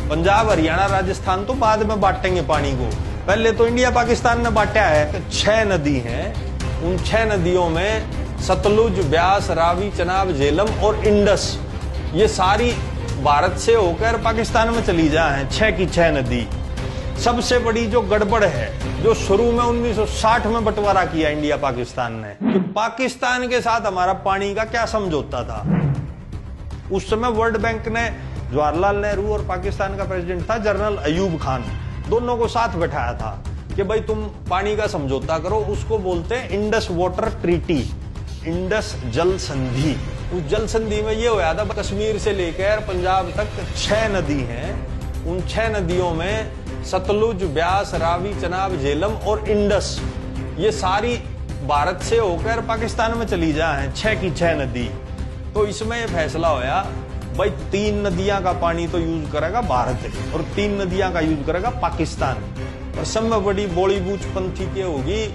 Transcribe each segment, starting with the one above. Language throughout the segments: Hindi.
पंजाब, हरियाणा, राजस्थान तो बाद में बांटेंगे पानी को, पहले तो इंडिया पाकिस्तान ने बांटा है। 6 नदी हैं, उन 6 नदियों में सतलुज, ब्यास, रावी, चनाब, झेलम और इंडस, ये सारी भारत से होकर पाकिस्तान में चली जा है। 6 की 6 नदी। सबसे बड़ी जो गड़बड़ है, जो शुरू में 1960 में बंटवारा किया इंडिया पाकिस्तान ने, कि पाकिस्तान के साथ हमारा पानी का क्या समझौता था। उस समय वर्ल्ड बैंक ने जवाहरलाल नेहरू और पाकिस्तान का प्रेसिडेंट था जनरल अयूब खान, दोनों को साथ बैठाया था कि भाई तुम पानी का समझौता करो। उसको बोलते हैं इंडस वाटर ट्रीटी, इंडस जल संधि। उस जल संधि में ये होया था, कश्मीर से लेकर पंजाब तक 6 नदी हैं, उन 6 नदियों में सतलुज, ब्यास, रावी, चनाब, झेलम और इंडस, ये सारी भारत से होकर पाकिस्तान में चली जा है। 6 की 6 नदी। तो इसमें यह फैसला होया भाई 3 नदियां का पानी तो यूज करेगा भारत और 3 नदियां का यूज करेगा पाकिस्तान। और सब में बड़ी बोलीबूच पंथी के होगी,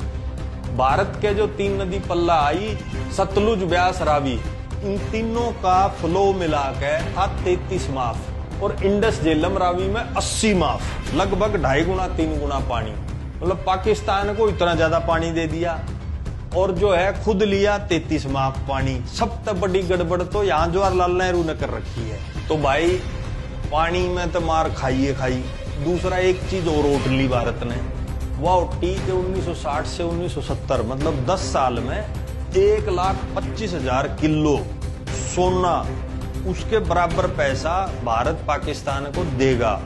भारत के जो 3 नदी पल्ला आई, सतलुज, ब्यास, रावी, इन तीनों का फ्लो मिला के था 33 माफ, और इंडस, झेलम, रावी में 80 माफ, लगभग 2.5 गुना 3 गुना पानी। मतलब पाकिस्तान को इतना ज्यादा पानी दे दिया और जो है खुद लिया 33 माफ पानी। सबसे बड़ी गड़बड़ तो यहाँ जवाहरलाल नेहरू ने कर रखी है। तो भाई पानी में तो मार खाइए खाई। दूसरा एक चीज और उठ ली भारत ने, वह उठी कि 1960 से 1970 मतलब 10 साल में 1,25,000 किलो सोना, उसके बराबर पैसा भारत पाकिस्तान को देगा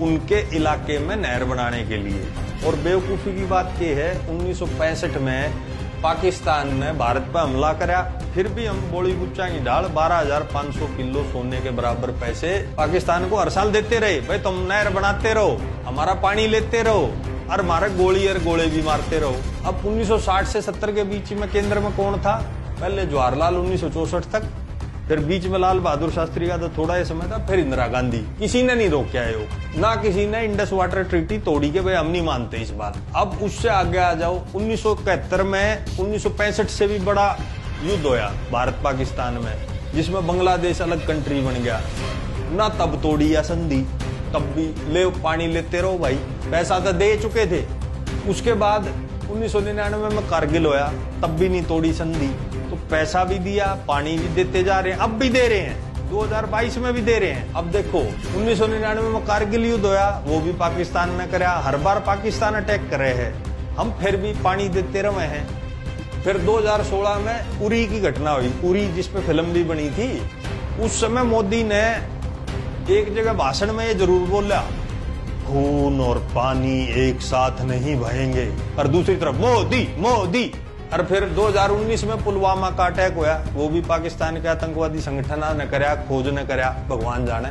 उनके इलाके में नहर बनाने के लिए। और बेवकूफी की बात यह है, 1965 में पाकिस्तान ने भारत पर हमला करा, फिर भी हम बोली गुच्चा की ढाल 12,500 किलो सोने के बराबर पैसे पाकिस्तान को हर साल देते रहे। भाई तुम नहर बनाते रहो, हमारा पानी लेते रहो और हमारे गोली और गोले भी मारते रहो। अब 1960 से 70 के बीच में केंद्र में कौन था? पहले जवाहरलाल 1964 तक, फिर बीच में लाल बहादुर शास्त्री का तो थोड़ा ही समय था, फिर इंदिरा गांधी। किसी ने नहीं रोका है वो, ना किसी ने इंडस वाटर ट्रीटी तोड़ी के भाई हम नहीं मानते इस बात। अब उससे आगे आ जाओ, 1971 में 1965 से भी बड़ा युद्ध होया भारत पाकिस्तान में, जिसमें बांग्लादेश अलग कंट्री बन गया। ना तब तोड़ी या संधि, तब भी ले पानी लेते रहो भाई, पैसा तो दे चुके थे। उसके बाद 1999 में कारगिल होया, तब भी नहीं तोड़ी संधि, तो पैसा भी दिया, पानी भी देते जा रहे हैं, अब भी दे रहे हैं, 2022 में भी दे रहे हैं। अब देखो 1999 में कारगिल युद्ध होया, वो भी पाकिस्तान ने कराया, हर बार पाकिस्तान अटैक कर रहे हैं, हम फिर भी पानी देते रहे हैं। फिर 2016 में उरी की घटना हुई, उरी जिसपे फिल्म भी बनी थी। उस समय मोदी ने एक जगह भाषण में ये जरूर बोला, खून और पानी एक साथ नहीं बहेंगे, और दूसरी तरफ मोदी मोदी। और फिर 2019 में पुलवामा का अटैक हुआ, वो भी पाकिस्तान के आतंकवादी संगठन ने कराया, खोज ने कराया, भगवान जाने।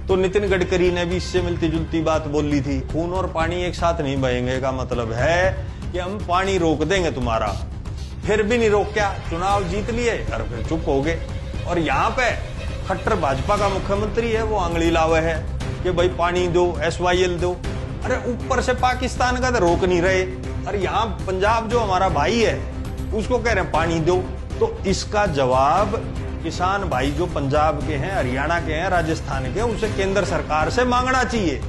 तो नितिन गडकरी ने भी इससे मिलती जुलती बात बोली थी, खून और पानी एक साथ नहीं बहेंगे का मतलब है कि हम पानी रोक देंगे तुम्हारा। फिर भी नहीं रोका, चुनाव जीत लिए और फिर चुप हो गए। और यहाँ पे खट्टर भाजपा का मुख्यमंत्री है, वो आंगली लावे है कि भाई पानी दो, SYL दो। अरे ऊपर से पाकिस्तान का तो रोक नहीं रहे, और यहाँ पंजाब जो हमारा भाई है उसको कह रहे हैं पानी दो। तो इसका जवाब किसान भाई जो पंजाब के हैं, हरियाणा के हैं, राजस्थान के हैं, उसे केंद्र सरकार से मांगना चाहिए।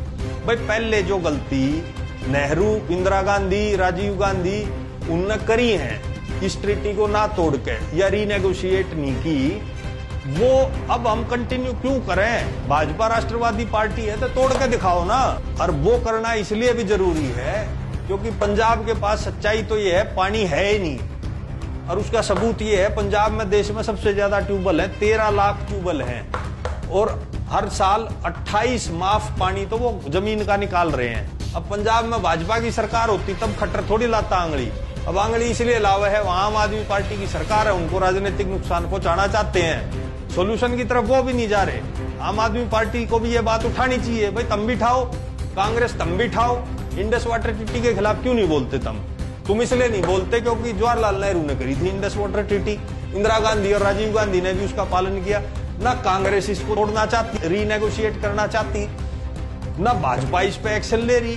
भाई पहले जो गलती नेहरू, इंदिरा गांधी, राजीव गांधी उनने करी है, इस ट्रीटी को ना तोड़ के या रीनेगोशिएट नहीं की, वो अब हम कंटिन्यू क्यों करें? भाजपा राष्ट्रवादी पार्टी है तो तोड़ के दिखाओ ना। और वो करना इसलिए भी जरूरी है क्योंकि पंजाब के पास सच्चाई तो ये है, पानी है ही नहीं। और उसका सबूत ये है, पंजाब में देश में सबसे ज्यादा ट्यूबवेल है, 13 लाख ट्यूबवेल हैं, और हर साल 28 माफ पानी तो वो जमीन का निकाल रहे हैं। अब पंजाब में भाजपा की सरकार होती तब खट्टर थोड़ी लाता आंगली। अब आंगली इसलिए लावे है, वहां आम आदमी पार्टी की सरकार है, उनको राजनीतिक नुकसान पहुंचाना चाहते हैं, सोल्यूशन की तरफ वो भी नहीं जा रहे। आम आदमी पार्टी को भी ये बात उठानी चाहिए, भाई तुम भी उठाओ, कांग्रेस तुम भी उठाओ, इंडस वाटर ट्रीटी के खिलाफ क्यों नहीं बोलते? तुम इसलिए नहीं बोलते क्योंकि जवाहरलाल नेहरू ने करी थी Indus water treaty, Indira Gandhi और राजीव गांधी ने भी उसका पालन किया। ना कांग्रेस इसको तोड़ना चाहती, रीनेगोशिएट करना चाहती, ना भाजपा इस पे एक्शन ले रही।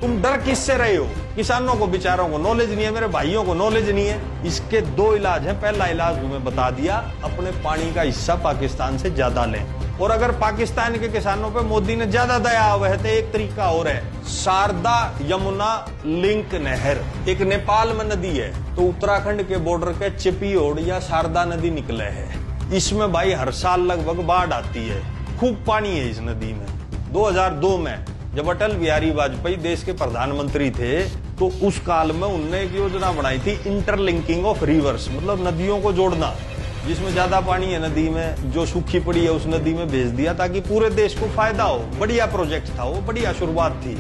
तुम डर किससे रहे हो? किसानों को बेचारों को नॉलेज नहीं है, मेरे भाइयों को नॉलेज नहीं है। इसके 2 इलाज हैं। पहला इलाज तुम्हें बता दिया, अपने पानी का हिस्सा पाकिस्तान से ज्यादा लें, और अगर पाकिस्तान के किसानों पे मोदी ने ज्यादा दया वह तो एक तरीका और है, शारदा यमुना लिंक नहर एक नेपाल में नदी है, तो उत्तराखंड के बॉर्डर के चिपियोड़ या शारदा नदी निकले है। इसमें भाई हर साल लगभग बाढ़ आती है, खूब पानी है इस नदी में। 2002 में जब अटल बिहारी वाजपेयी देश के प्रधानमंत्री थे तो उस काल में उनने एक योजना बनाई थी, इंटरलिंकिंग ऑफ रिवर्स, मतलब नदियों को जोड़ना। जिसमें ज्यादा पानी है नदी में, जो सूखी पड़ी है उस नदी में भेज दिया ताकि पूरे देश को फायदा हो। बढ़िया प्रोजेक्ट था वो, बढ़िया शुरुआत थी।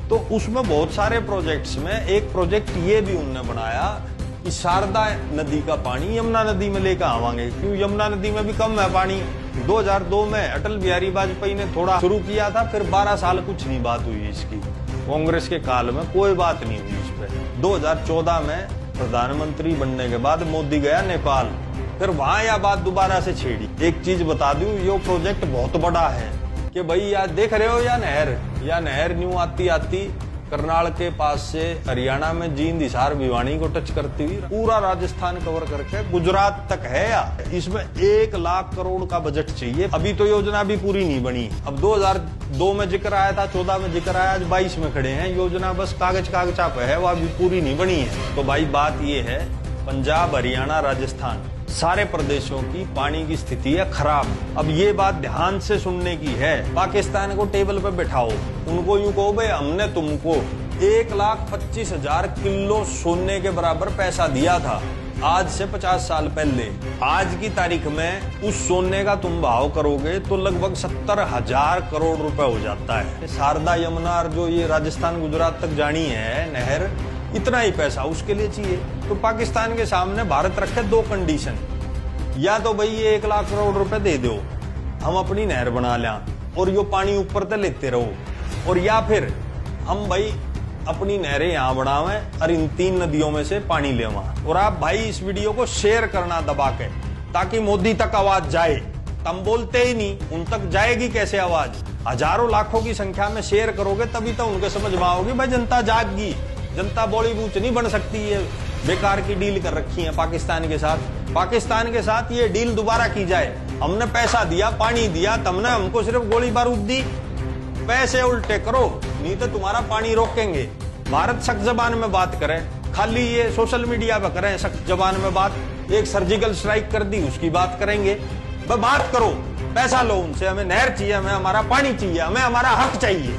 तो उसमें बहुत सारे प्रोजेक्ट्स में एक प्रोजेक्ट ये भी उनने बनाया कि शारदा नदी का पानी यमुना नदी में लेकर आवांगे, क्यों यमुना नदी में भी कम है पानी। 2002 में अटल बिहारी वाजपेयी ने थोड़ा शुरू किया था, फिर 12 साल कुछ नहीं बात हुई इसकी। कांग्रेस के काल में कोई बात नहीं हुई इस पे। 2014 में प्रधानमंत्री बनने के बाद मोदी गया नेपाल, फिर वहां यह बात दोबारा से छेड़ी। एक चीज बता दूं, ये प्रोजेक्ट बहुत बड़ा है कि भाई यार देख रहे हो या नहर न्यू आती आती करनाल के पास से हरियाणा में जींद, हिसार, भिवानी को टच करती हुई पूरा राजस्थान कवर करके गुजरात तक है। या इसमें 1 लाख करोड़ का बजट चाहिए। अभी तो योजना भी पूरी नहीं बनी। अब 2002 में जिक्र आया था, 14 में जिक्र आया, आज 22 में खड़े हैं। योजना बस कागजा पे है, वो अभी पूरी नहीं बनी है। तो भाई बात ये है, पंजाब, हरियाणा, राजस्थान सारे प्रदेशों की पानी की स्थिति है खराब। अब ये बात ध्यान से सुनने की है। पाकिस्तान को टेबल पे बैठाओ, उनको यूं कहो भाई हमने तुमको 1,25,000 किलो सोने के बराबर पैसा दिया था आज से 50 साल पहले। आज की तारीख में उस सोने का तुम भाव करोगे तो लगभग 70,000 करोड़ रुपए हो जाता है। शारदा यमुना जो ये राजस्थान गुजरात तक जानी है नहर, इतना ही पैसा उसके लिए चाहिए। तो पाकिस्तान के सामने भारत रखे 2 कंडीशन, या तो भाई ये 1 लाख करोड़ रुपए दे दो, हम अपनी नहर बना लें और यो पानी ऊपर तक लेते रहो, और या फिर हम भाई अपनी नहरें यहाँ बढ़ावें और इन 3 नदियों में से पानी लेवा। और आप भाई इस वीडियो को शेयर करना दबा के, ताकि मोदी तक आवाज जाए। तुम बोलते ही नहीं, उन तक जाएगी कैसे आवाज? हजारों लाखों की संख्या में शेयर करोगे तभी तो उनके समझ में आओगी। भाई जनता जागगी, जनता बॉलीवुड नहीं बन सकती है। बेकार की डील कर रखी है पाकिस्तान के साथ। पाकिस्तान के साथ ये डील दोबारा की जाए। हमने पैसा दिया, पानी दिया, तुमने हमको सिर्फ गोली बारूद दी। पैसे उल्टे करो, नहीं तो तुम्हारा पानी रोकेंगे। भारत सख्त जबान में बात करे, खाली ये सोशल मीडिया पर करें सख्त जबान में बात। एक सर्जिकल स्ट्राइक कर दी, उसकी बात करेंगे। बात करो, पैसा लो उनसे, हमें नहर चाहिए, हमें हमारा पानी चाहिए, हमें हमारा हक चाहिए।